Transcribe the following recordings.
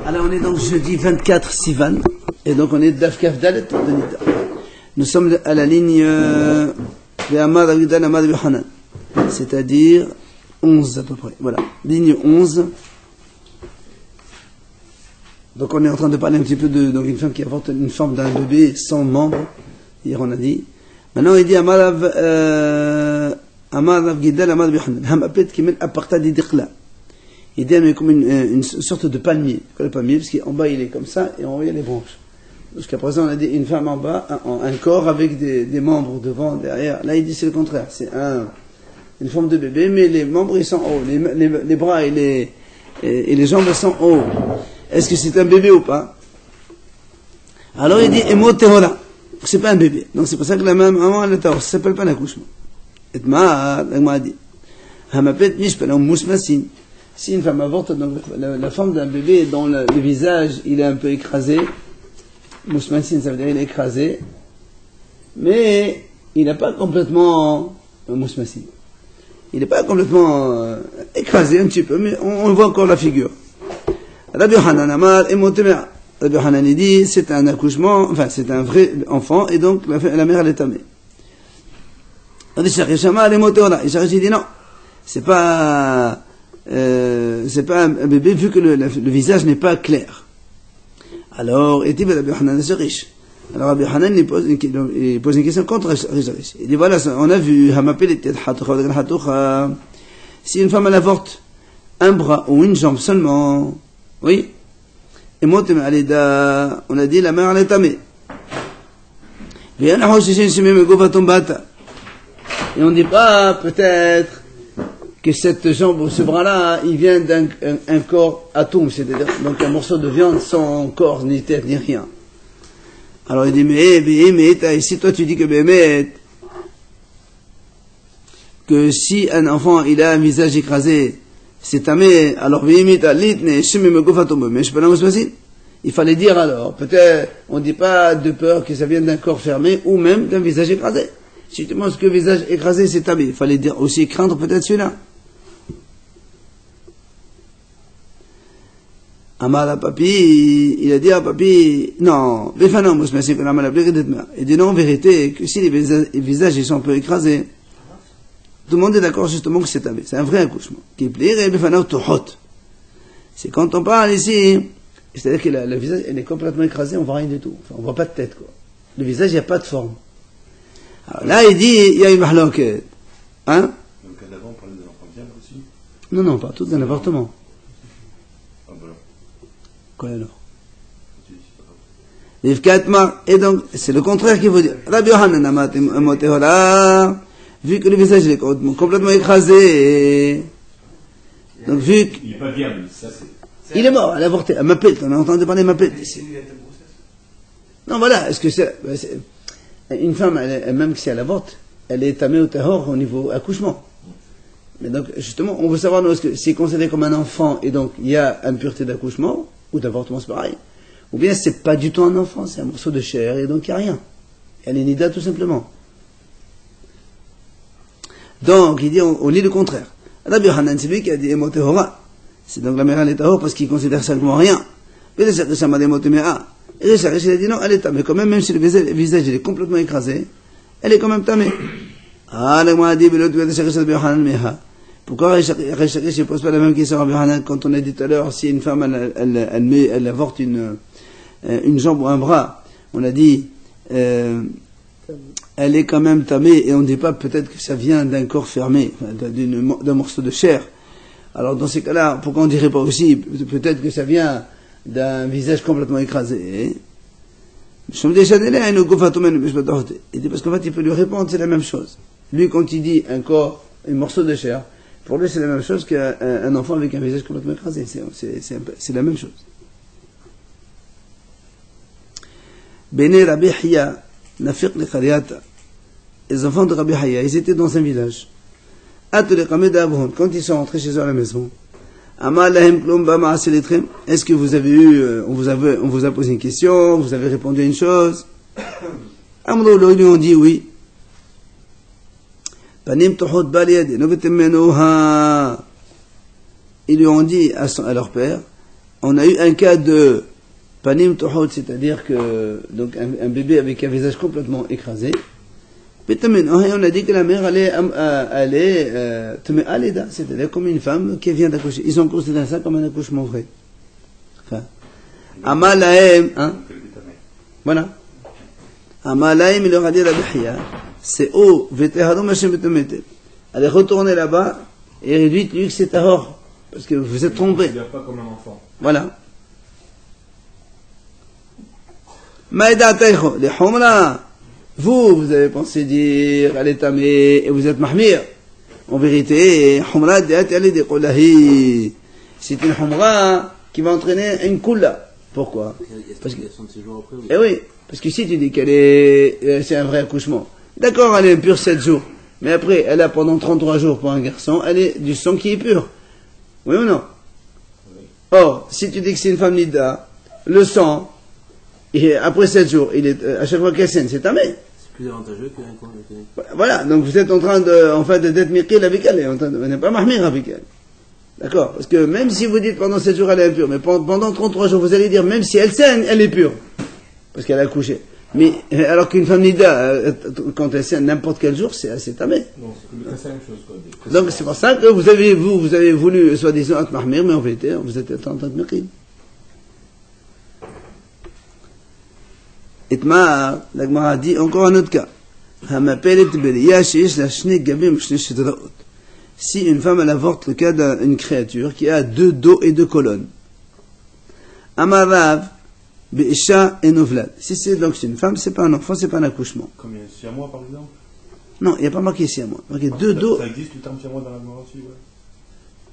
Alors on est donc jeudi 24 Sivan, et donc on est Daf Kaf Dalet de Nida. Nous sommes à la ligne Amad Avidan Amad Yohanan, c'est-à-dire 11 à peu près. Voilà, ligne 11. Donc on est en train de parler un petit peu de donc une femme qui avorte une forme d'un bébé sans membre. Hier on a dit. Maintenant il dit Amad Avidan Amad Yohanan. Hamapet qui met à partir des Diqla. Il donne comme une sorte de palmier. Le palmier, parce qu'en bas il est comme ça et en haut il y a les branches. Jusqu'à présent on a dit une femme en bas, un corps avec des membres devant, derrière. Là il dit c'est le contraire. C'est une forme de bébé, mais les membres ils sont en haut. Les bras et les jambes sont en haut. Est-ce que c'est un bébé ou pas? Alors il dit Emotehola. C'est pas un bébé. Donc c'est pour ça que la maman elle ça s'appelle pas un accouchement. Et ma dit Hamapet Mishpana Mousmasin. Si une femme avorte, donc la forme d'un bébé dont le visage il est un peu écrasé, mousmassine ça veut dire il est écrasé, mais il n'est pas complètement mousmassine. Il n'est pas complètement écrasé un petit peu, mais on voit encore la figure. Rabbi Hanan Amar et Motemea. Rabbi Hanan dit c'est un accouchement, enfin c'est un vrai enfant et donc la mère elle est tamée. Rabbi Shachishama et Moteona. Et Shachish dit non, c'est pas un bébé vu que le visage n'est pas clair. Alors, Rabbi Hanan est riche. Alors Rabbi Hanan il pose une question contre Rish. Il dit voilà, on a vu si une femme elle avorte un bras ou une jambe seulement, oui, et moi on a dit la mère elle est tamée. Et on dit pas peut-être que cette jambe ou ce bras-là, il vient d'un corps atome, c'est-à-dire donc un morceau de viande sans corps, ni tête, ni rien. Alors il dit, mais si toi tu dis que si un enfant il a un visage écrasé, c'est tamé, alors il fallait dire alors, peut-être on ne dit pas de peur que ça vienne d'un corps fermé ou même d'un visage écrasé. Si tu penses que le visage écrasé c'est tamé, il fallait dire aussi craindre peut-être celui-là. Amar à papi, il a dit à papi, non, il dit non, en vérité, que si les visages ils sont un peu écrasés, tout le monde est d'accord justement que c'est tamé, c'est un vrai accouchement. C'est quand on parle ici, c'est-à-dire que le visage il est complètement écrasé, on voit rien du tout, enfin, on voit pas de tête quoi. Le visage il n'y a pas de forme. Alors là il dit, il y a une mahloket, hein? Donc avant on parlait de l'enfant diable aussi? Non, pas tout d'un avortement. Quoi alors? Et donc, c'est le contraire qu'il faut dire. Rabbi Yohanan Amotehola, vu que le visage est complètement écrasé, donc vu que. Il n'est pas viable, ça c'est. Il est mort, elle a avorté, elle m'appelle, on a entendu parler de m'appelle ici. Non, voilà, est-ce que c'est. Une femme, même si elle avorte, elle est tamée au tahor au niveau accouchement. Mais donc, justement, on veut savoir, est-ce que c'est considéré comme un enfant et donc il y a une pureté d'accouchement ou d'avortement, c'est pareil. Ou bien c'est pas du tout un enfant, c'est un morceau de chair et donc il n'y a rien. Elle est nida tout simplement. Donc, il dit, on lit le contraire. Rabbi Hanan, c'est lui qui a dit Emotehora. C'est donc la mère elle est tahor parce qu'il considère simplement rien. Et le Sharish a dit non, elle est tamée. Quand même si le visage il est complètement écrasé, elle est quand même tamée. Ah, le m'a dit, pourquoi Rish ne pose pas la même question à Rabbi Hanan quand on a dit tout à l'heure, si une femme elle avorte une jambe ou un bras, on a dit elle est quand même tamée et on ne dit pas peut-être que ça vient d'un corps fermé, d'un morceau de chair. Alors dans ces cas-là, pourquoi on ne dirait pas aussi peut-être que ça vient d'un visage complètement écrasé? Il dit parce qu'en fait il peut lui répondre c'est la même chose. Lui quand il dit un corps, un morceau de chair, pour lui, c'est la même chose qu'un enfant avec un visage complètement écrasé. C'est la même chose. Bene Rabbi Hiya, Nafiq le Khariata, les enfants de Rabbi Hiya, ils étaient dans un village. Quand ils sont rentrés chez eux à la maison, est-ce que vous avez eu, on vous a posé une question, vous avez répondu à une chose? Ils lui ont dit oui. Ils lui ont dit à leur père, on a eu un cas de panim tohot, c'est-à-dire que donc un bébé avec un visage complètement écrasé. Et on a dit que la mère allait Aleda, c'est-à-dire comme une femme qui vient d'accoucher. Ils ont considéré ça comme un accouchement vrai. Enfin, Amalaem, hein? Voilà. Amalaem, il leur a dit à la Bihya, c'est oh, Veteharum Hashem Betemetel. Allez retourner là-bas et réduite-lui que c'est tahor. Parce que vous êtes trompé. Il ne pas comme un enfant. Voilà. Maïda Taïcho, les Humra. Vous avez pensé dire elle est tamée et vous êtes mahmir. En vérité, Humra c'est une Humra qui va entraîner une kulla. Pourquoi? Parce que, eh oui, parce que si tu dis c'est un vrai accouchement, d'accord, elle est pure 7 jours, mais après, elle a pendant 33 jours pour un garçon, elle est du sang qui est pur. Oui ou non? Or, si tu dis que c'est une femme nida, le sang, et après 7 jours, il est, à chaque fois qu'elle saigne, c'est tamé. Plus avantageux qu'un coin. Voilà, donc vous êtes en train d'être miqil avec elle, vous n'êtes pas mahmir avec elle. D'accord? Parce que même si vous dites pendant 7 jours elle est impure, mais pendant 33 jours vous allez dire même si elle saigne, elle est pure. Parce qu'elle a accouché. Mais, alors qu'une femme nida, quand elle saigne n'importe quel jour, c'est tamé. Non, c'est la même chose, quoi. Donc c'est pour ça que vous avez voulu, soi-disant, être mahmir, mais en vérité, vous êtes en train de miqil. Itmar, la Gemara dit encore un autre cas. Si une femme elle avorte le cas d'une créature qui a 2 dos et 2 colonnes. Amarav, Be'isha et Novlad. Si c'est donc c'est une femme, c'est pas un enfant, c'est pas un accouchement. Comme il y a un siamois, par exemple. Non, il n'y a pas marqué siamois. Il y a marqué 2 dos. Ça existe le terme siamois dans la Gemara aussi, ouais.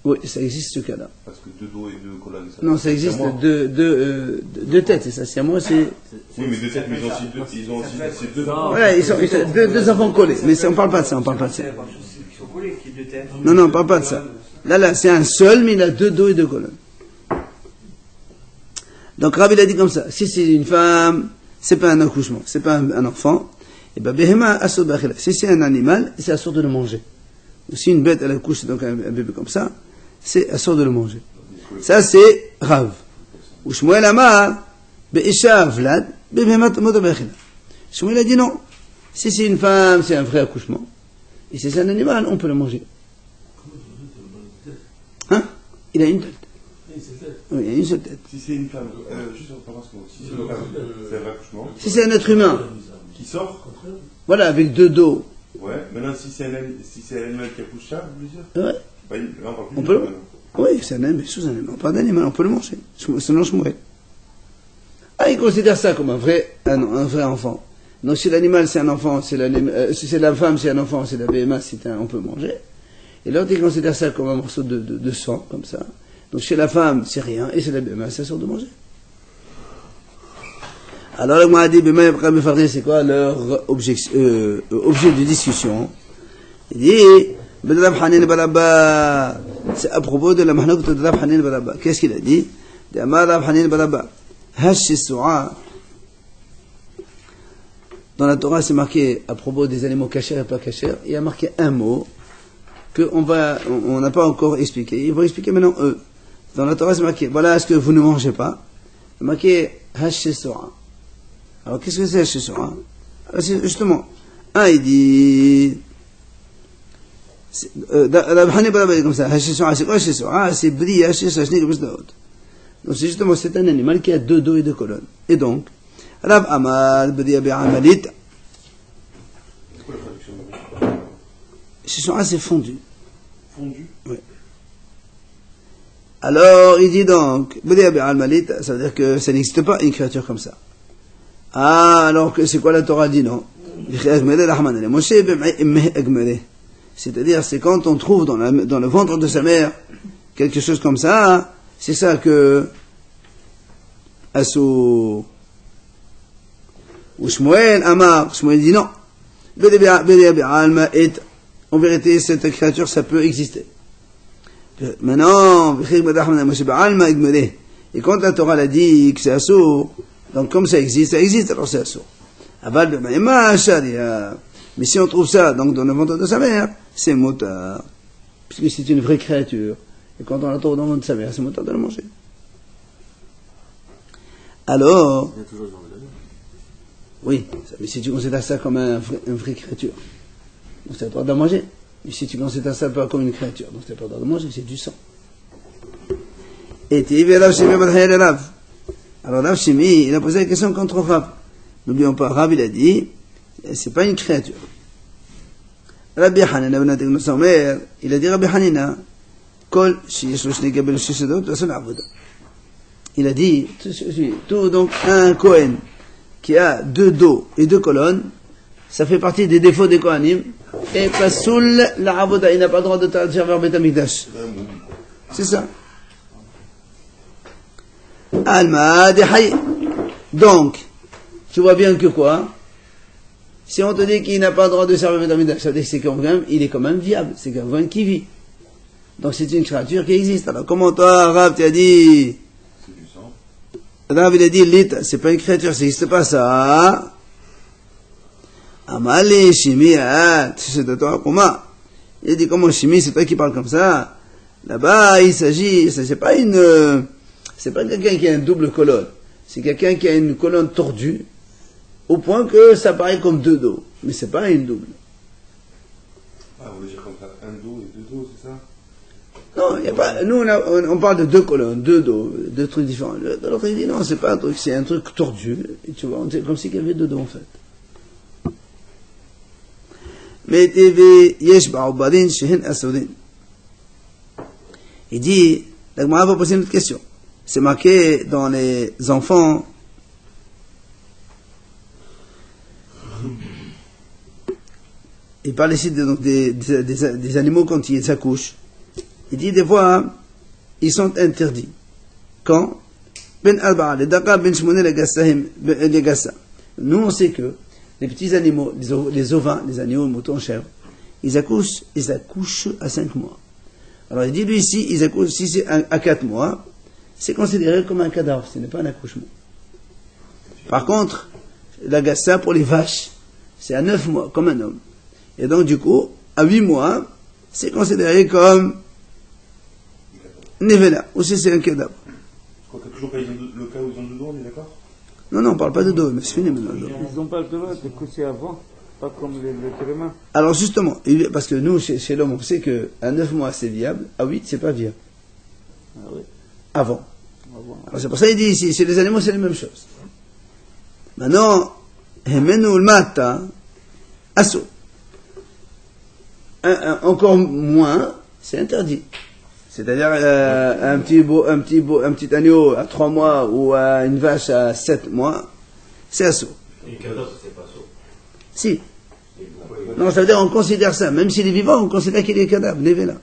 Oui, ça existe ce cas-là. Parce que 2 dos et 2 colonnes. Non, ça existe 2 têtes, c'est ça. Siamois, c'est. Oui, mais 2 têtes, mais ils ont aussi ces 2 dents. Voilà, ils sont 2 enfants collés. Mais on parle pas de ça, on parle pas de ça. Non, on parle pas de ça. Là, c'est un seul, mais il a 2 dos et 2 colonnes. Donc, Rabbi l'a dit comme ça. Si c'est une femme, c'est pas un accouchement, c'est pas un enfant. Et ben, Behema asobachila. Si c'est un animal, c'est à sorte de le manger. Si une bête, elle accouche, donc un bébé comme ça, c'est à sorte de le manger. Ça, c'est Rav. Ou Shmuel Amar, Be'isha Vlad, Behema modabachila. Shmuel a dit non. Si c'est une femme, c'est un vrai accouchement. Et si c'est un animal, on peut le manger. Hein? Il a une tête. Oui, il a une seule tête. Si c'est une femme, juste en parlant, si c'est une femme, c'est un vrai accouchement. Si c'est un être humain. Qui sort. Voilà, avec 2 dos. Ouais, maintenant si c'est un animal qui accouche ça, vous voulez dire? Ouais. Bah, là, on parle plus On de peut animal. Oui, c'est un animal, sous un animal. Pas d'animal, on peut le manger. Selon Shmuel. Ah, il considère ça comme un vrai enfant. Donc si l'animal c'est un enfant, si c'est la femme c'est un enfant, c'est la BMA, on peut manger. Et l'autre il considère ça comme un morceau de sang, comme ça. Donc chez la femme c'est rien, et chez la BMA c'est sûr de manger. Alors le Moadi BMA et c'est quoi leur objet de discussion? Il dit, c'est à propos de la mahnouk de Rab Hanin Baraba. Qu'est-ce qu'il a dit? De Amar Rab Hanin Baraba. Dans la Torah, c'est marqué à propos des animaux cachers et pas cachers. Il y a marqué un mot on n'a pas encore expliqué. Ils vont expliquer maintenant eux. Dans la Torah, c'est marqué, voilà ce que vous ne mangez pas. C'est marqué Hashesora. Alors, qu'est-ce que c'est Hashesora? C'est justement, il dit, comme ça, Hashesora, c'est quoi Hashesora? C'est Bri Hashesora, donc c'est justement, c'est un animal qui a 2 dos et 2 colonnes. Et donc, Rav Amar, Bri Amalit. C'est quoi la traduction de la Hashesora, c'est fondu. Fondu? Oui. Alors, il dit donc, Al-Malit, ça veut dire que ça n'existe pas une créature comme ça. Ah, alors que c'est quoi la Torah dit, non? C'est-à-dire, c'est quand on trouve dans le ventre de sa mère quelque chose comme ça, c'est ça que Assou ou Shmuel Amar, Shmuel dit non. En vérité, cette créature, ça peut exister. Maintenant, et quand la Torah l'a dit que c'est assourd, donc comme ça existe, alors c'est assourd. Mais si on trouve ça donc dans le ventre de sa mère, c'est motard. Puisque c'est une vraie créature. Et quand on la trouve dans le ventre de sa mère, c'est motard de la manger. alors, Il y a toujours des gens de la oui, mais si tu considères ça comme une vraie créature, donc tu as le droit de la manger. Mais si tu considères ça pas comme une créature, donc tu n'as pas le droit de manger, c'est du sang. Et tu y Rav Shimi Badhayel Rav. Alors Rav Shimi, il a posé la question contre Rav. N'oublions pas, Rav, il a dit, c'est pas une créature. Rabbi Hanina ben Atik Nosamer, il a dit Rabbi Hanina, Kol Shiyesh Lo Shni Gabel Shishadot Vason Avoda. Il a dit, tout donc un Kohen qui a 2 dos et 2 colonnes, ça fait partie des défauts des Kohanim, et Pasoul la Avoda, il n'a pas le droit de servir Beth Amikdash. C'est ça. Alma Dehaye. Donc, tu vois bien que quoi? Si on te dit qu'il n'a pas le droit de servir Beth Amikdash, ça veut dire que c'est quand même, il est quand même viable, c'est quelqu'un qui vit. Donc c'est une créature qui existe. Alors comment toi, Rav, tu as dit, Rav, il a dit, l'ita, c'est pas une créature, ça n'existe pas ça. Amali, Shimi, c'est de toi, comment? Il a dit, comment Shimi, c'est toi qui parles comme ça? Là-bas, il s'agit, c'est pas quelqu'un qui a une double colonne. C'est quelqu'un qui a une colonne tordue, au point que ça paraît comme 2 dos. Mais c'est pas une double. Ah, vous voulez dire comme ça, un dos et 2 dos, c'est ça? Non, il y a pas, nous, on parle de 2 colonnes, 2 dos, 2 trucs différents. L'autre, il dit, non, c'est pas un truc, c'est un truc tordu. Et tu vois, c'est comme s'il y avait 2 dos, en fait. Mais TV, yesh ba'ubadin, shehen asodin. Il dit, la Gemara va poser une autre question. C'est marqué dans les enfants, il parle ici donc des animaux quand ils accouchent. Il dit des fois, ils sont interdits. Quand Ben Alba, les Dakar, Ben Shmoné, les Gassa. Nous, on sait que les petits animaux, les ovins, les animaux, moutons, chèvres, ils accouchent à 5 mois. Alors il dit, lui ici, ils accouchent, si c'est à 4 mois, c'est considéré comme un cadavre, ce n'est pas un accouchement. Par contre, la Gassa, pour les vaches, c'est à 9 mois, comme un homme. Et donc, du coup, à 8 mois, c'est considéré comme Nevela, aussi c'est un cadavre. Quand tu as toujours pas le cas où ils ont 2 dos, on est d'accord? Non, on ne parle pas de dos, mais c'est fini maintenant. Ils n'ont pas le droit de coucher avant, pas comme les télémains. Alors justement, parce que nous, chez l'homme, on sait qu'à 9 mois c'est viable, à 8 c'est pas viable. Ah oui. Avant. Alors c'est pour ça qu'il dit ici, chez les animaux c'est la même chose. Maintenant, Hemenu l'mata, asso. Encore moins, c'est interdit. C'est-à-dire un petit agneau à 3 mois ou une vache à 7 mois, c'est assaut. Et cadavre, c'est pas assaut. Si. Non, ça veut dire on considère ça. Même s'il est vivant, on considère qu'il est cadavre. Lévé là.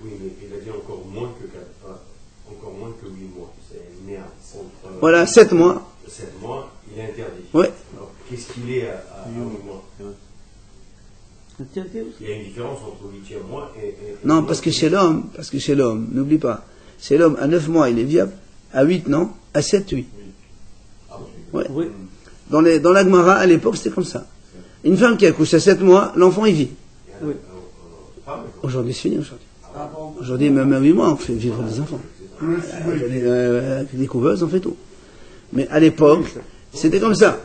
Oui, mais il a dit encore moins que 8 mois. C'est né entre... Voilà, 7 mois. 7 mois, il est interdit. Oui. Alors, qu'est-ce qu'il est à 8 mois? Il y a une différence entre le 8e mois et non, parce que chez l'homme, n'oublie pas, chez l'homme, à 9 mois, il est viable, à 8, non, à 7, oui. Ouais. Oui. Dans la Gemara, à l'époque, c'était comme ça. Une femme qui accouche à 7 mois, l'enfant, il vit. Oui. Aujourd'hui, c'est fini, aujourd'hui. Aujourd'hui, même à 8 mois, on fait vivre des enfants. Avec des couveuses, on fait tout. Mais à l'époque, c'était comme ça.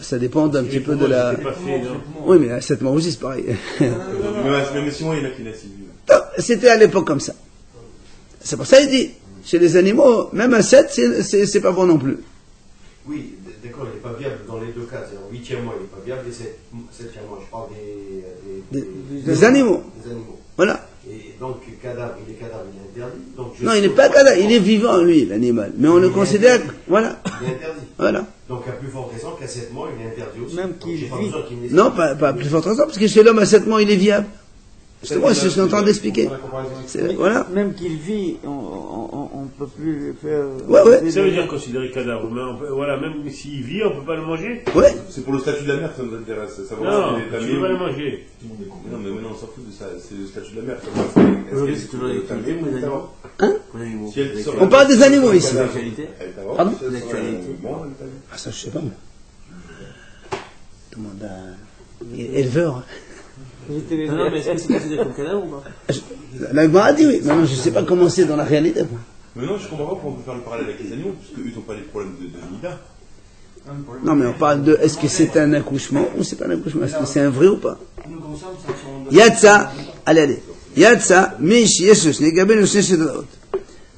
Ça dépend un petit peu de la... Oui, mais à 7 mois aussi, c'est pareil. Même 6 mois, il y en a qui naissent. C'était à l'époque comme ça. C'est pour ça qu'il dit, chez les animaux, même à 7, c'est pas bon non plus. Oui, d'accord, il n'est pas viable dans les 2 cas. C'est en 8e mois, il n'est pas viable, et 7e mois, je parle des animaux. Des animaux. Voilà. Et donc, il est cadavre, il est interdit. Donc, non, il n'est pas cadavre, il est vivant, lui, l'animal. Mais on le considère, voilà. Il est interdit. Voilà. Donc, à plus forte raison qu'à 7 mois, il est interdit aussi. Même qu'il vit. Non, pas plus forte raison, parce que chez l'homme, à 7 mois, il est viable. C'est moi, je suis en train d'expliquer. Voilà. Même qu'il vit, on ne peut plus le faire. Ouais. Ça veut dire considérer cadavre. Mais voilà, même s'il vit, on ne peut pas le manger. Ouais. C'est pour le statut de la mère que ça nous intéresse. Savoir Non, si il est tu ne peux pas le manger. Non, mais maintenant on s'en fout de ça. C'est le statut de la mère. Aujourd'hui, c'est toujours l'actualité pour les animaux. Hein? Pour les animaux. On parle des animaux ici. L'actualité. Pardon? L'actualité. Ah, ça, je sais pas. Tout le monde a... Éleveur. Non, mais est-ce que c'est considéré comme cadavre ou pas? La Gemara a dit oui. Non, je ne sais pas comment c'est dans la réalité. Moi. Mais non, je comprends pas pourquoi on peut faire le parallèle avec les animaux, parce qu'eux, ils n'ont pas les problèmes de Nida. Non, mais on parle de est-ce que c'est un accouchement ou c'est pas un accouchement? Est-ce que c'est un vrai ou pas? Yatsa, allez. Yatsa, Mish, Yesus, Negaben, Sheshedot.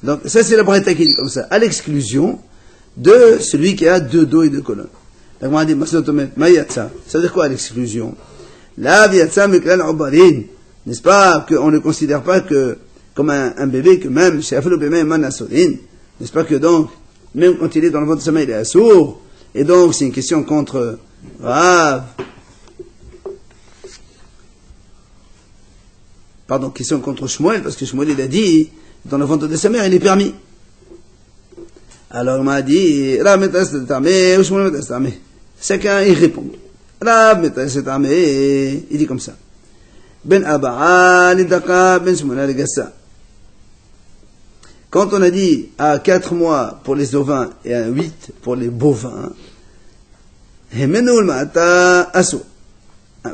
Donc, ça, c'est la braïta qui dit comme ça, à l'exclusion de celui qui a 2 dos et 2 colonnes. Donc, on a dit, Masnotomet, Mayatsa. Ça veut dire quoi à l'exclusion? La Yatsa, Meklal Obarin. N'est-ce pas qu'on ne considère pas que, comme un bébé, que même, chez Afelo Bébé, Manasodin. N'est-ce pas que donc, même quand il est dans le ventre de sa mère, il est assourd. Et donc, c'est une question contre Rav. Pardon, question contre Shmuel, parce que Shmuel, il a dit, dans le ventre de sa mère, il est permis. Alors, on m'a dit, Rav metas de tamé, ou Shmuel metas de tamé. Chacun, il répond. Rav metas de tamé, il dit comme ça. Ben Aba'a, l'Idaka, Ben Shmuel, l'Igassa. Quand on a dit à 4 mois pour les ovins et à 8 pour les bovins,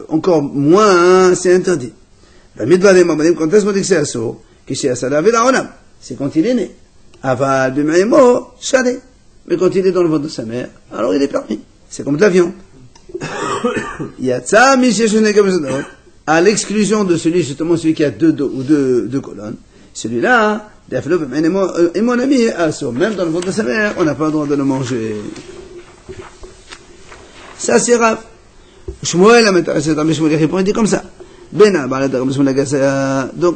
encore moins, c'est interdit. Quand est-ce qu'on dit que c'est assour? C'est quand il est né. Aval, b'maïmo, chadé. Mais quand il est dans le ventre de sa mère, alors il est permis. C'est comme de la viande. Yatsa, à l'exclusion de celui, justement, celui qui a 2 dos ou 2 colonnes. Celui-là, et mon ami est assourd. Même dans le ventre de sa mère, on n'a pas le droit de le manger. Ça, c'est Rav. Shmuel, il répond, il dit comme ça. Donc,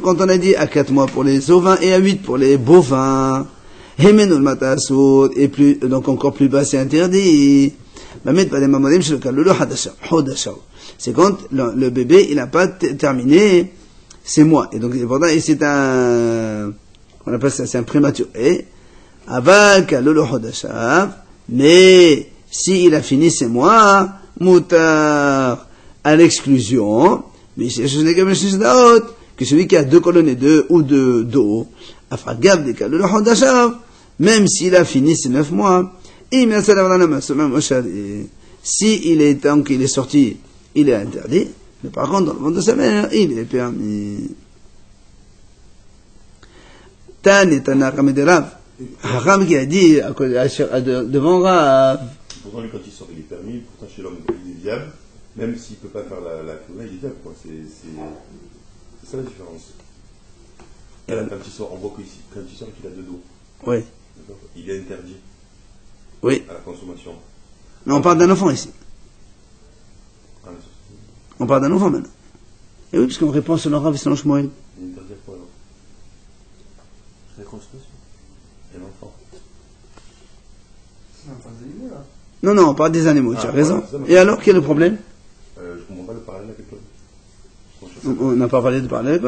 quand on a dit à 4 mois pour les ovins et à 8 pour les bovins, et plus, donc encore plus bas, c'est interdit. C'est quand le bébé, il n'a pas terminé ses mois. Et donc, c'est on appelle ça, c'est un prématuré. Mais, s'il a fini ses mois, mutar, à l'exclusion, mais c'est que celui qui a 2 colonnes et 2 ou 2 dos, même s'il a fini ses 9 mois, si il est temps qu'il est sorti, il est interdit, mais par contre, dans le ventre de sa mère, il est permis. Haram qui a dit devant Rav. Pourtant, lui, quand il sort, il est permis. Pourtant, chez l'homme, il est viable. Même s'il ne peut pas faire la clouna, il est viable. Quoi. C'est ça la différence. Et là, quand il sort, on voit qu'il a 2 dos. Oui. Il est interdit. Oui. À la consommation. Mais on parle d'un enfant ici. Ah, on parle d'un enfant maintenant. Et oui, parce qu'on répond selon Rav et selon Shmuel. Il est interdit à quoi alors? La consommation. Et l'enfant. C'est un pas des animaux là. Non, on parle des animaux, tu as raison. Ça, et alors, quel est le problème? Je ne comprends pas le parallèle avec l'homme. On n'a pas parlé de parallèle.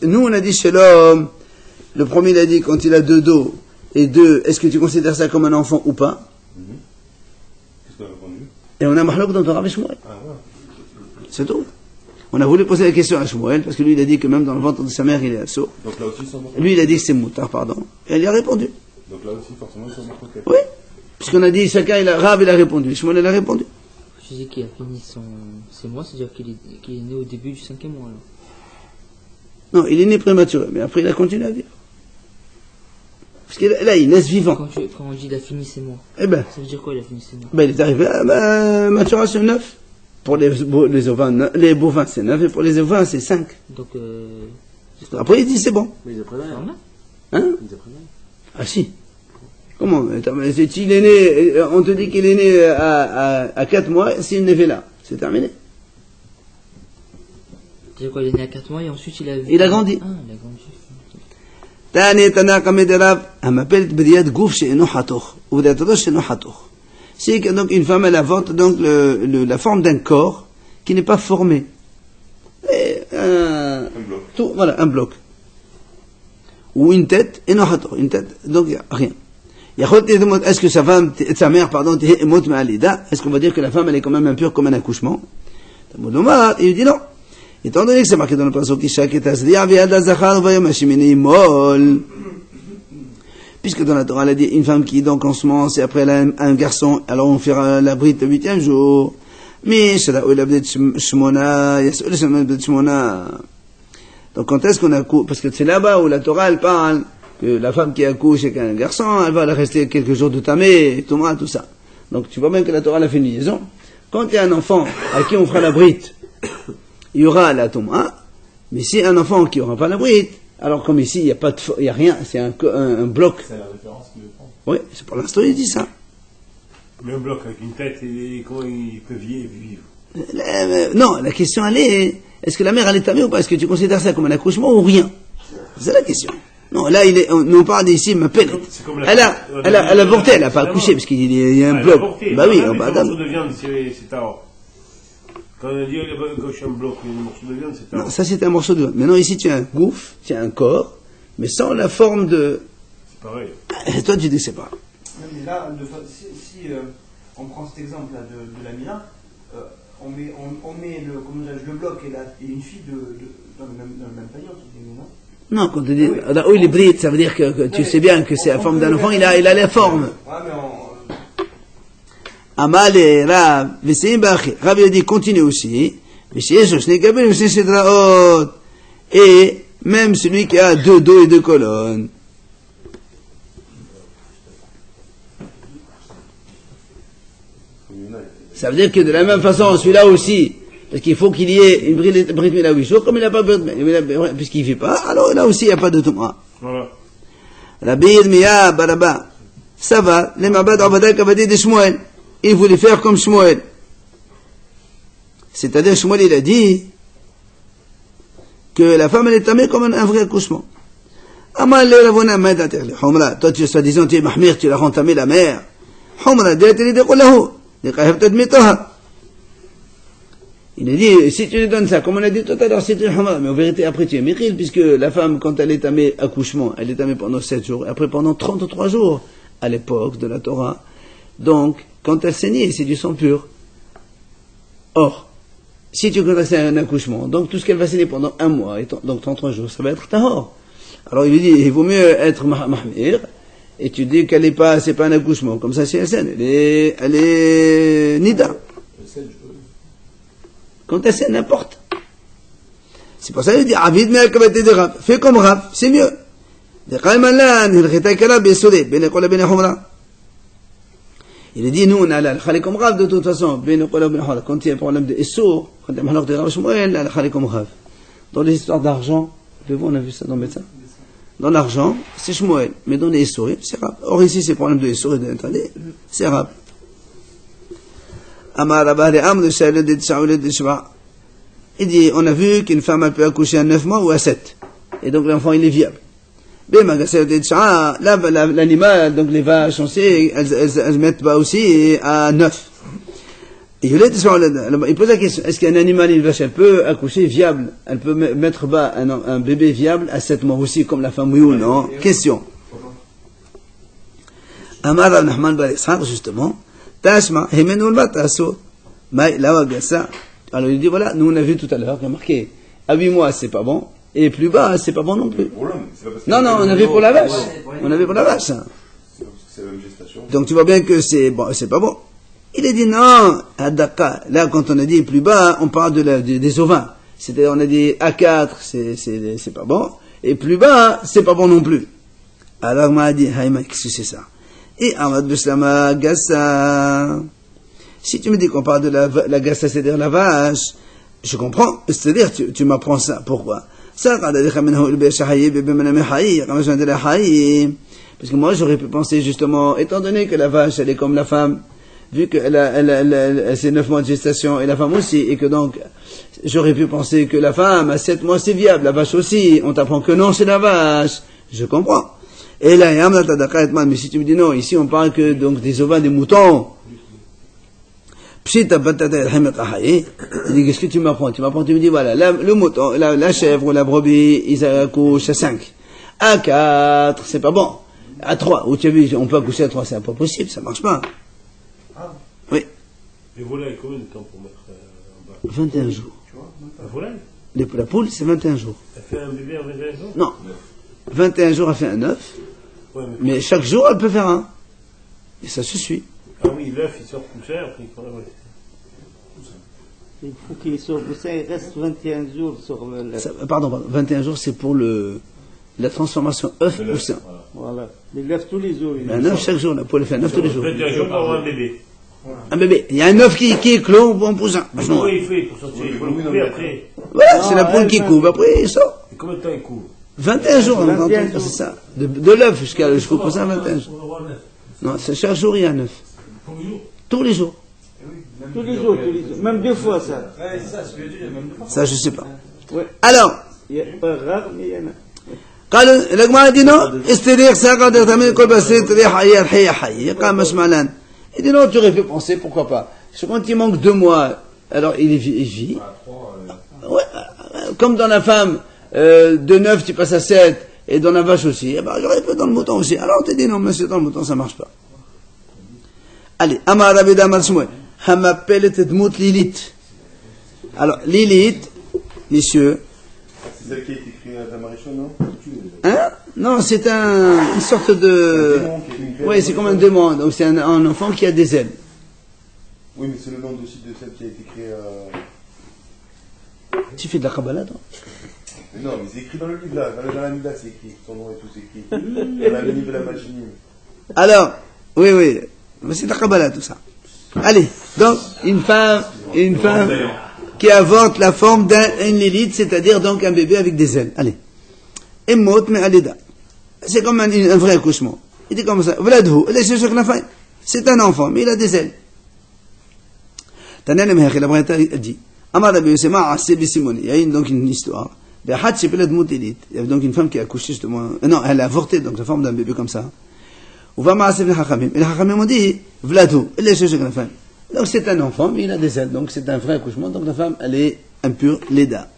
Nous, on a dit chez l'homme, le premier, il a dit quand il a 2 dos et 2, est-ce que tu considères ça comme un enfant ou pas? Qu'est-ce qu'on a répondu? Et on a Mahlok dans Torah et Shmuel. Ah, ouais. C'est tout. On a voulu poser la question à Shmuel, parce que lui, il a dit que même dans le ventre de sa mère, il est assourd. Donc là aussi, sans Lui, il a dit que c'est moutard, pardon. Et elle y a répondu. Donc là aussi, forcément, sans marque. Oui. Puisqu'on a dit, chacun, Rav, il a répondu. Shmuel, il a répondu. Je dis qu'il a fini ses mois, c'est-à-dire qu'il est né au début du 5e mois, alors. Non, il est né prématuré, mais après, il a continué à vivre. Parce que là, il naisse vivant. Quand on dit qu'il a fini ses mois, Eh ben, ça veut dire quoi, il a fini ses mois? il est arrivé à maturation 9. Pour les ovins, les bovins, c'est 9, et pour les ovins, c'est 5. Donc, Après, il dit, c'est bon. Mais ils apprennent rien. Hein? Ils apprennent rien. Ah si. Comment? Attends, mais il est né, on te dit qu'il est né à 4 mois, c'est une là. C'est terminé. c'est quoi, il est né à 4 mois et ensuite il a... Il a grandi. Ah, il a grandi. C'est que donc une femme elle avorte donc la forme d'un corps qui n'est pas formé. Et, Un bloc. Tout, voilà, un bloc. Ou une tête, et non, une tête, donc il n'y a rien. Est-ce que sa mère, est-ce qu'on va dire que la femme elle est quand même impure comme un accouchement? Il dit non. Étant donné que c'est marqué dans le passage qui chaque est puisque dans la Torah elle a dit une femme qui donc en semence et après elle a un garçon, alors on fera la brite le 8e jour. Mais donc quand est-ce qu'on a parce que c'est là-bas où la Torah elle parle que la femme qui accouche avec un garçon, elle va rester quelques jours de tamé, tout ça. Donc tu vois bien que la Torah a fait une liaison. Quand il y a un enfant à qui on fera la brite, il y aura la Toma, mais si un enfant qui n'aura pas la brite, alors comme ici il n'y a rien, c'est un bloc. C'est la référence qu'il veut prendre. Oui, c'est pour l'instant il dit ça. Mais un bloc avec une tête, et comment il peut vivre? Non, la question elle est-ce que la mère elle est tamée ou pas? Est-ce que tu considères ça comme un accouchement ou rien? C'est la question. Non, là on parle ici, ma peine. Elle a avorté, elle n'a pas accouché parce qu'il y a un bloc. Bah oui, un morceau de viande, c'est tard. Quand on dit que je suis un bloc, un morceau de viande, c'est tard. Non, ça c'est un morceau de viande. Maintenant ici tu as un gouffre, tu as un corps, mais sans la forme de. C'est pareil. Et toi tu dis c'est pas. Non, mais là, si on prend cet exemple-là de la Mila, on met le bloc et une fille dans le même panier, entre guillemets, non? Non, quand tu dis, là où il est bride, ça veut dire que tu sais bien que c'est la forme d'un enfant, il a la forme. Ouais, mais Amal et Rav, Vesseim Bachi. Rav a dit, continue aussi. Et même celui qui a 2 dos et 2 colonnes. Ça veut dire que de la même façon, celui-là aussi, parce qu'il faut qu'il y ait une Brit Mila 8 jours, comme il n'a pas puisqu'il ne fait pas, alors là aussi il n'y a pas de Touma. Voilà. Rabbi Yirmiya Baraba, ça va, les Mabad Avada Kavadi de Shmuel. Il voulait faire comme Shmuel. C'est-à-dire, Shmuel il a dit que la femme elle est tamée comme un vrai accouchement. Amal le ravona maïdater li Humra. Toi tu soi-disant tu es mahmir, tu l'as rentamé la mère. Humra d'être de Qullahu. Il a dit, si tu lui donnes ça, comme on a dit tout à l'heure, c'est une Humra. Mais en vérité, après tu es Mikhil, puisque la femme, quand elle est tamée accouchement, elle est tamée pendant 7 jours, et après pendant 33 jours, à l'époque de la Torah. Donc, quand elle saignait, c'est du sang pur. Or, si tu constates un accouchement, donc tout ce qu'elle va saigner pendant 1 mois, donc 33 jours, ça va être tahor. Alors il lui dit, il vaut mieux être mahmir, et tu dis qu'elle n'est pas, c'est pas un accouchement, comme ça si elle saigne, elle est nida. Quand elle saigne, n'importe. C'est pour ça qu'il dit, Avid me akabate de Rav, fais comme Rav, c'est mieux. De Qaimalan, il rétakala besodé, bene kola bene humra. Il a dit, nous, on a l'al-khali comme Rav, de toute façon, quand il y a un problème de Essour, quand il y a un malheur de Rav Shmuel, l'al-khali comme Rav. Dans les histoires d'argent, on a vu ça dans le médecin. Dans l'argent, c'est Shmuel, mais dans les Essour, c'est Rav. Or ici, c'est problème de Essour et d'interdit, c'est Rav. Amar Rabba Am de Shaïle de Tchaoule de Shva. Il dit, on a vu qu'une femme, elle peut accoucher à 9 mois ou à 7. Et donc l'enfant, il est viable. L'animal, donc les vaches, on sait, elles mettent bas aussi à 9. Et il pose la question, est-ce qu'un animal, une vache, elle peut accoucher viable? Elle peut mettre bas un bébé viable à 7 mois aussi, comme la femme, oui ou non? Question. Amar Al-Nahman Bar-Ishaq, justement, Tashma, Himenul Batasso, Maï Lawagasa. Alors il dit, voilà, nous on a vu tout à l'heure, qu'il y a marqué, à 8 mois, c'est pas bon. Et plus bas, c'est pas bon non plus. Non, on avait pour la vache. On avait pour la vache. C'est la même gestation. Donc tu vois bien que c'est pas bon. Il a dit non, à Dakar. Là, quand on a dit plus bas, on parle des ovins. C'est-à-dire, on a dit A4, c'est pas bon. Et plus bas, c'est pas bon non plus. Alors, m'a dit, Haïma, qu'est-ce que c'est ça? Et Ahmad Bislama, Gassa. Si tu me dis qu'on parle de la Gassa, c'est-à-dire la vache, je comprends. C'est-à-dire, tu m'apprends ça. Pourquoi? Parce que moi j'aurais pu penser justement, étant donné que la vache elle est comme la femme, vu qu'elle c'est 9 mois de gestation et la femme aussi, et que donc j'aurais pu penser que la femme à 7 mois c'est viable, la vache aussi, on t'apprend que non c'est la vache, je comprends. Et là, mais si tu me dis non, ici on parle que donc des ovins, des moutons. Il dit, qu'est-ce que tu m'apprends? Tu me dis, voilà, le mouton, la chèvre ou la brebis, ils accouchent à 5. À 4, c'est pas bon. À 3, où tu as vu, on peut accoucher à 3, c'est pas possible, ça marche pas. Oui. Les volailles, combien de temps pour mettre en bas? 21 jours. La volaille? La poule, c'est 21 jours. Elle fait un bébé en 21 jours? Non. 21 jours, elle fait un œuf. Ouais, mais chaque jour, elle peut faire un. Et ça se suit. Ah oui, l'œuf, il sort poussé, après il faut la voir. Il faut qu'il soit poussé, il reste 21 jours sur le... Pardon, 21 jours, c'est pour le la transformation œuf-poussin. Voilà. Il lève tous les jours. Un œuf chaque jour, la poule fait un œuf tous les jours. 21 jours pour avoir un bébé. Un bébé. Il y a un œuf qui éclot en poussin. Mais comment il fait pour sortir? Il faut le couper après. Voilà, c'est la poule qui couve. Après, il sort. Et combien de temps il court? 21 jours, on 21 entend, jours. c'est ça. De l'œuf jusqu'au poussin, 21 jours. Non, c'est chaque jour, il y a un œuf. Tous les jours. Tous les jours, même 2 fois ça. Ouais, c'est ça, ce que je veux dire, même deux fois. Ça, je sais pas. Ouais. Alors, Il y a pas rare, mais il y en a. قال الجماعة دي نو استريح ساقط تمام كل بس تريح حي الحي حي قام مش مالان. Il dit non, tu aurais fait penser, pourquoi pas. Quand il manque 2 mois, alors il vit. Ouais, comme dans la femme, de 9 tu passes à 7, et dans la vache aussi. Eh ben, j'aurais pu dans le mouton aussi. Alors on te dit non, monsieur, dans le mouton ça marche pas. Allez, Amar Rabbi Damar Shmuel, Hamappelet Dmout Lilith. Alors, Lilith, messieurs, C'est celle qui a été écrite à Tamarichon, non? hein? Non, c'est une sorte de... Oui, c'est comme un démon. Donc c'est un enfant qui a des ailes. Oui, mais c'est le nom aussi de celle qui a été créée à... Tu fais de la Kabbalah, toi? Mais non, mais c'est écrit dans le livre là. Dans la Mida, c'est écrit. Son nom et tout, c'est écrit. Dans la livre de la machine. Alors, oui, mais c'est de la Kabbalah tout ça. Allez, donc une femme qui avorte la forme d'un Lilith, c'est-à-dire donc un bébé avec des ailes. Allez. Emot mais alida. C'est comme un vrai accouchement. Il dit comme ça. C'est un enfant, mais il a des ailes. Tanel Mehek, la Breta dit. Amar Rabbi Yosef, Ma'aseh Simoni. Il y a donc une histoire. Il y a donc une femme qui a accouché justement. Non, elle a avorté donc la forme d'un bébé comme ça. Ou va Ma'aseh Hachamim. Et les Hachamim ont dit, Vladou. Donc c'est un enfant, mais il a des ailes. Donc c'est un vrai accouchement. Donc la femme, elle est impure, Leda.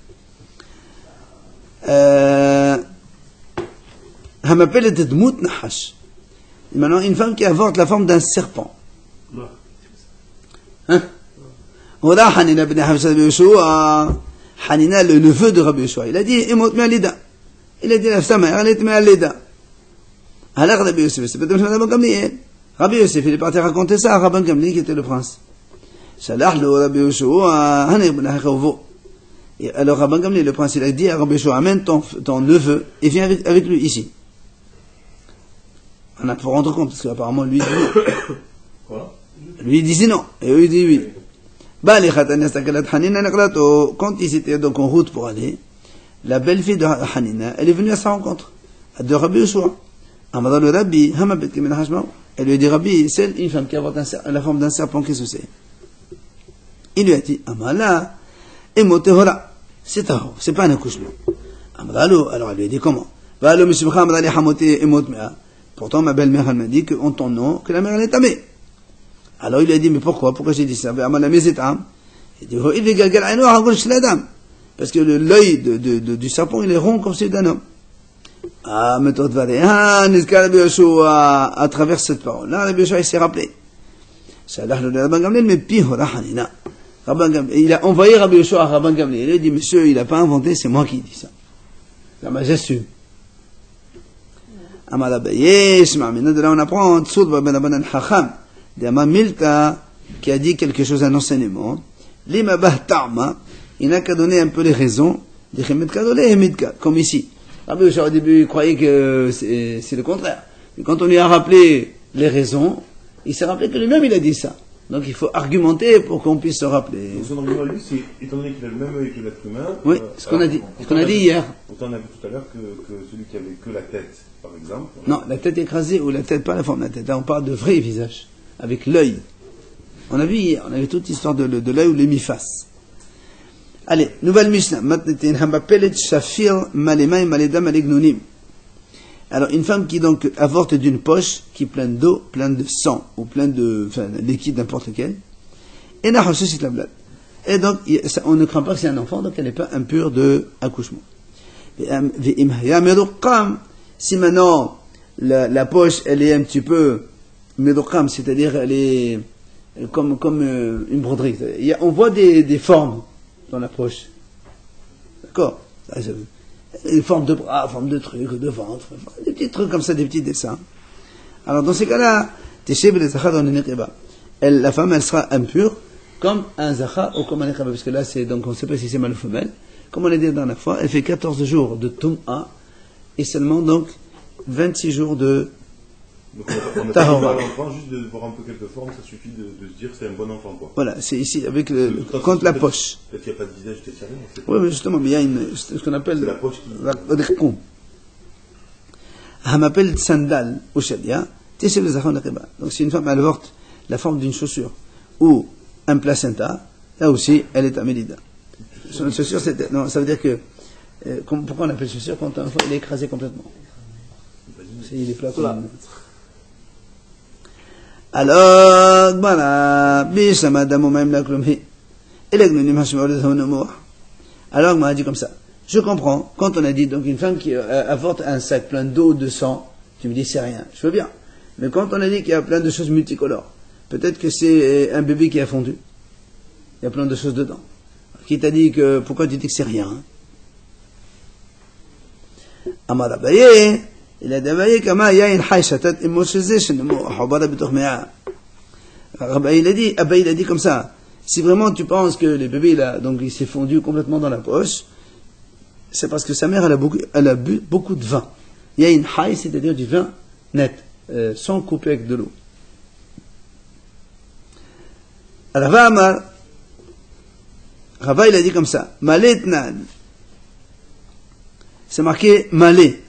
Hamappelet Dmout Nahash. Maintenant, une femme qui avorte la forme d'un serpent. Hein? Oda Hanina ben Hafsa ben Yoshua. Hanina, le neveu de Rabbi Yoshua. Il a dit, Emot me alida. Il a dit, sa mère, elle est me alida. Alors Rabbi Yosef, c'est peut-être Rabban Gamliel. Rabbi Yosef, il est parti raconter ça à Rabban Gamliel, qui était le prince. Salah le Rabbi Yoshua, Hanina ben Hafsa. Et alors Rabban Gamliel, le prince, il a dit à Rabbi Yoshua, amène ton neveu et viens avec lui ici. On a pour rendre compte, parce qu'apparemment lui dit non. Quoi? Lui il disait non, et eux ils disent oui. Quand ils étaient donc en route pour aller, la belle-fille de Hanina, elle est venue à sa rencontre, de Rabbi Yoshua. Elle lui a dit, Rabbi, c'est une femme qui a la forme d'un serpent, qu'est-ce que c'est? Il lui a dit, Amala, Emotehora, c'est pas un accouchement. Alors elle lui a dit, comment? Pourtant, ma belle-mère, elle m'a dit qu'en ton nom, que la mère, elle est tamée. Alors, il lui a dit, mais pourquoi j'ai dit ça? Il dit, parce que l'œil du serpent, il est rond comme celui d'un homme. Ah, mais toi, à travers cette parole. Là, Rabbi Yoshua, il s'est rappelé. Il a envoyé Rabbi Yoshua à Rabban Gamliel. Il a dit, monsieur, il n'a pas inventé, c'est moi qui dis ça. Ça m'a j'assume. De là on apprend Milta qui a dit quelque chose, un enseignement. Il n'a qu'à donner un peu les raisons. Comme ici. Rabbi Yoshua au début il croyait que c'est le contraire. Et quand on lui a rappelé les raisons, il s'est rappelé que lui-même il a dit ça. Donc il faut argumenter pour qu'on puisse se rappeler. Donc son argument lui, c'est étant donné qu'il a le même œil que l'être humain. Oui, ce qu'on a dit hier. Autant on a vu tout à l'heure que celui qui avait que la tête, par exemple. Non, la tête écrasée ou la tête, pas la forme de la tête. Là, on parle de vrai visage, avec l'œil. On a vu hier, on avait toute l'histoire de l'œil ou l'hémiface. Allez, nouvelle Mishnah. Alors, une femme qui donc avorte d'une poche qui est pleine d'eau, pleine de sang, ou pleine de liquide n'importe lequel. Et donc, on ne craint pas que c'est un enfant, donc elle n'est pas impure de accouchement. Si maintenant la poche elle est un petit peu medokam, c'est-à-dire elle est comme une broderie. On voit des formes dans la poche. D'accord? Des formes de bras, formes de trucs, de ventre, des petits trucs comme ça, des petits dessins. Alors dans ces cas-là, la femme elle sera impure comme un zacha ou comme un nechaba, parce que là c'est donc on ne sait pas si c'est mâle ou femelle. Comme on l'a dit la dernière fois, elle fait 14 jours de tum'a et seulement donc 26 jours de Donc on a pas Tahora. besoin l'enfant, juste de voir un peu quelques formes, ça suffit de se dire que c'est un bon enfant, quoi. Voilà, c'est ici avec Quand contre la peut-être- poche. Peut-être qu'il n'y a pas de visage, peut-être qu'il n'y a rien. on sait pas. Oui, mais justement, mais il y a ce qu'on appelle C'est la poche qui- الرقوم. هم appelle sandal au sharia, تسيب الزخون القبا. Donc si une femme elle porte la forme d'une chaussure ou un placenta, là aussi elle est amélida. Sur une chaussure, non, ça veut dire que pourquoi on appelle chaussure quand un enfant il est écrasé complètement. Il est plat comme alors voilà, bisha madame même la clumhi. Alors on m'a dit comme ça. Je comprends, quand on a dit donc une femme qui apporte un sac plein d'eau, de sang, tu me dis c'est rien, je veux bien. Mais quand on a dit qu'il y a plein de choses multicolores, peut-être que c'est un bébé qui a fondu. Il y a plein de choses dedans. Qui t'a dit que, pourquoi tu dis que c'est rien? Amar Abaye, il a dit Abaye kama yain haïchatat immoshizishin hubara bitukhmi'a. Abaye il a dit comme ça. Si vraiment tu penses que le bébé là, donc il s'est fondu complètement dans la poche, c'est parce que sa mère elle a bu beaucoup de vin. Il y a une haï, c'est-à-dire du vin net, sans couper avec de l'eau. Rava il a dit comme ça, Maletnan. C'est marqué Malé.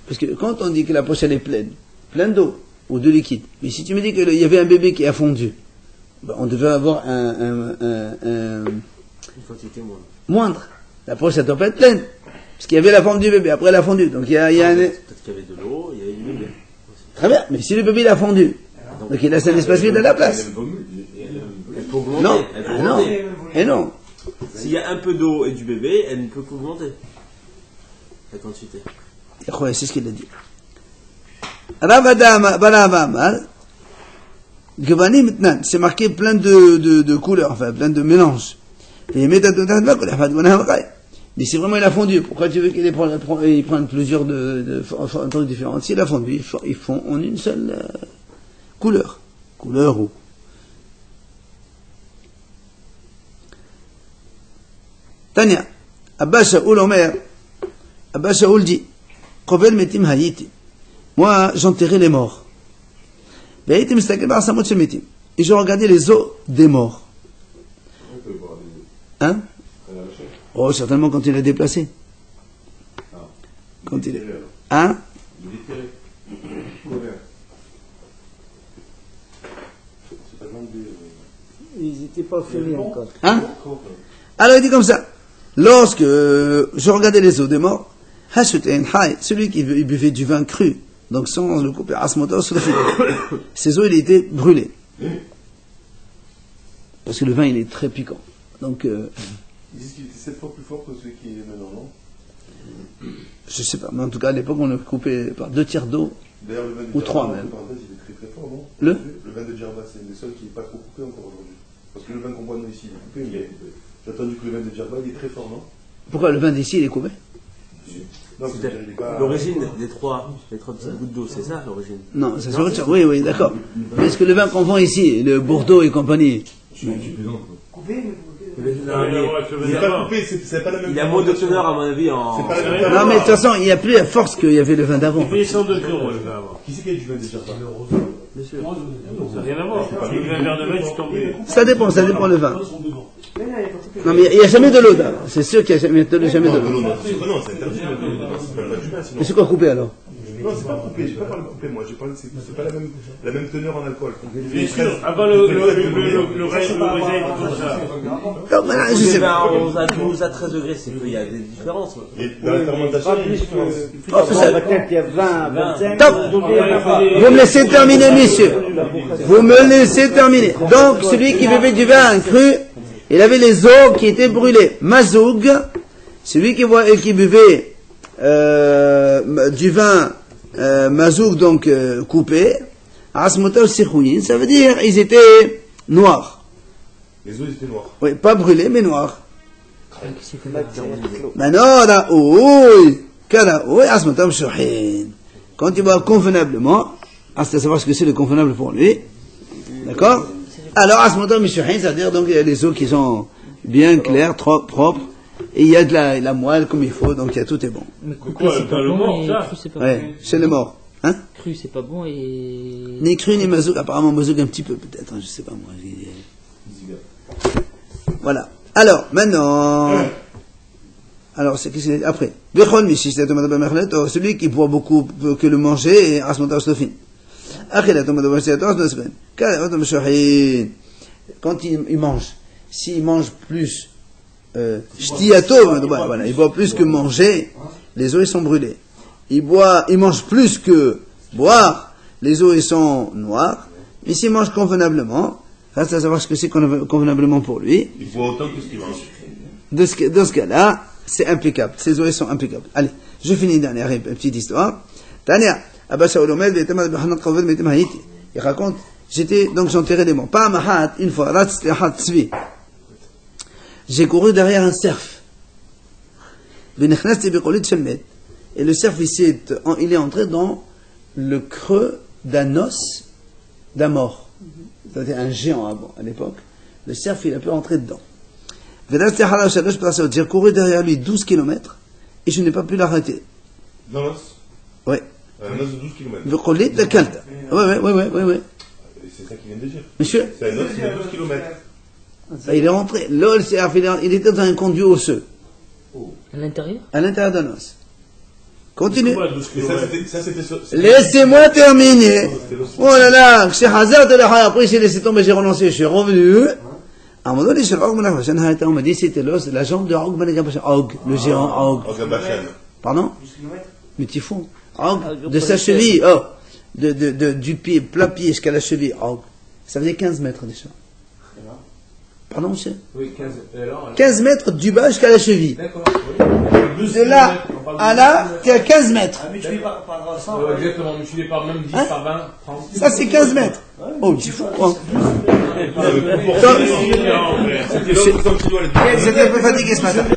Parce que quand on dit que la poche elle est pleine d'eau ou de liquide, mais si tu me dis qu'il y avait un bébé qui a fondu, ben on devait avoir une quantité moindre. La poche elle doit pas être pleine. Parce qu'il y avait la forme du bébé, après elle a fondu. Donc il y a un... Peut-être qu'il y avait de l'eau, il y avait du bébé. Très bien, mais si le bébé il a fondu, donc il laisse un espace vide à la place. Elle peut augmenter. Non, Elle peut non, augmenter. et non. S'il y a un peu d'eau et du bébé, elle ne peut qu'augmenter la quantité. C'est ce qu'il a dit. C'est marqué plein de couleurs, enfin plein de mélanges. Mais si vraiment il a fondu, pourquoi tu veux qu'il prenne plusieurs trucs différents? S'il a fondu, ils font en une seule couleur. Couleur ou. Tania, Abba Shaoul Omer, Abba Shaoul dit, Kovel metim hayiti. Moi, j'enterrais les morts. Et je regardais les os des morts. Hein? Oh, certainement quand il est déplacé. Quand il est. Hein? Ils n'étaient pas finis encore. Hein? Alors il dit comme ça. Lorsque je regardais les os des morts, celui qui buvait du vin cru, donc sans le couper, ses os il était brûlé. Parce que le vin il est très piquant. Donc Ils disent qu'il était 7 fois plus fort que celui qui est maintenant, non? je sais pas, mais en tout cas à l'époque on le coupait par 2 tiers d'eau. D'ailleurs, le vin de Ou Djerba, 3 en même. parenthèse, il est très très fort, non? Le vin de Djerba, c'est un des seuls qui n'est pas trop coupé encore aujourd'hui. Parce que le vin qu'on boit nous ici, il est coupé, mais j'ai entendu que le vin de Djerba, il est très fort, non? Pourquoi le vin d'ici il est coupé? Non, c'est-à-dire, il est pas... L'origine des trois petites gouttes d'eau, c'est ça l'origine? Non, ça se retire. Oui, oui, d'accord. Mais est-ce que le vin qu'on vend ici, le Bordeaux et compagnie, Coupé, mais C'est pas coupé, c'est pas la même... Il y a moins de teneur à mon avis en... C'est pas la même... non mais de toute façon il n'y a plus la force qu'il y avait le vin d'avant. Il fait 100 degrés, moi, le vin avant. Qui c'est qui a du vin de Djerba? Bien sûr. Ça n'a rien à voir. Si tu veux un verre de vin, tu tombes. Ça dépend le vin. Non mais il n'y a jamais de l'eau là. C'est sûr qu'il n'y a jamais de l'eau. Non, c'est interdit, c'est pas du vin, sinon... Mais c'est quoi coupé alors? Non, c'est pas coupé, j'ai pas parlé de coupé, moi, j'ai parlé, c'est pas la même teneur en alcool. Bien sûr, avant le raisin et tout ça. Non, mais là, je sais pas. À 12 à 13 degrés, c'est qu'il y a des différences. Et dans la fermentation, il y a une différence. Peut-être qu'il y a 20, 25. Top. Vous me laissez terminer, messieurs. Vous me laissez terminer. Donc, celui qui buvait du vin cru, il avait les os qui étaient brûlés. Mazoug, celui qui buvait du vin mazoug, donc coupé, asmota sirhouyin, ça veut dire ils étaient noirs. Les os, ils étaient noirs. Oui, pas brûlés, mais noirs. Maintenant, là, oui, asmota mshouhin. Quand il boit convenablement, c'est à savoir ce que c'est le convenable pour lui, d'accord? Alors, asmota mshouhin, c'est-à-dire donc les os qui sont bien clairs, propres, Et il y a de la moelle comme il faut, donc il y a tout est bon. Mais quoi, coupé, c'est dans pas le bon mort, et ça cru, c'est pas Ouais, bon. chez les morts. Hein? Cru, c'est pas bon et... Ni cru ni mazouk, apparemment mazouk un petit peu peut-être, hein, je sais pas moi. Voilà. Alors, maintenant... Alors, c'est qu'est-ce que c'est après? Bechol mishi, c'est celui qui boit beaucoup que le manger et asmata ostofin. Quand il mange, s'il mange plus, shtiato, voilà, il boit plus que manger, les os ils sont brûlés. Il mange plus que boire, les os ils sont noirs. Mais s'il mange convenablement, reste à savoir ce que c'est convenablement pour lui. Il boit autant que ce qu'il mange. Dans ce cas-là, c'est impeccable. Ces oreilles sont impeccables. Allez, je finis une dernière petite histoire. Tania, Abba Shaul Omed, il raconte, j'enterrais des morts. Pas mahat, une fois, j'ai couru derrière un cerf. Et le cerf, il est entré dans le creux d'un os d'un mort. C'était un géant à l'époque. Le cerf, il a pu rentrer dedans. J'ai couru derrière lui 12 km et je n'ai pas pu l'arrêter. Dans l'os? Ouais. Un os de 12 km. Ouais. C'est ça qu'il vient de dire. Monsieur, C'est un os de 12 km. il est rentré. Là, le cerf, il était dans un conduit osseux. À l'intérieur? À l'intérieur d'un os. Continue. Et ça, c'était sur... Laissez-moi terminer. Oh là là, c'est hasard de la après j'ai laissé tomber, j'ai renoncé, je suis revenu. À un moment donné, on m'a dit c'était l'os, la jambe de Og, le géant Og. Pardon? Mais tu fous. Og, de sa cheville, du pied, plat pied jusqu'à la cheville, Og. Ça faisait 15 mètres déjà. Pardon, monsieur? Oui, 15 mètres du bas jusqu'à la cheville. D'accord. De là à là, tu as 15 mètres. Exactement, multiplié par même 10, par 20, 30. Ça, c'est 15 mètres. Oh, tu fous quoi? C'était l'autre comme tu dois le dire. J'étais un peu fatigué ce matin.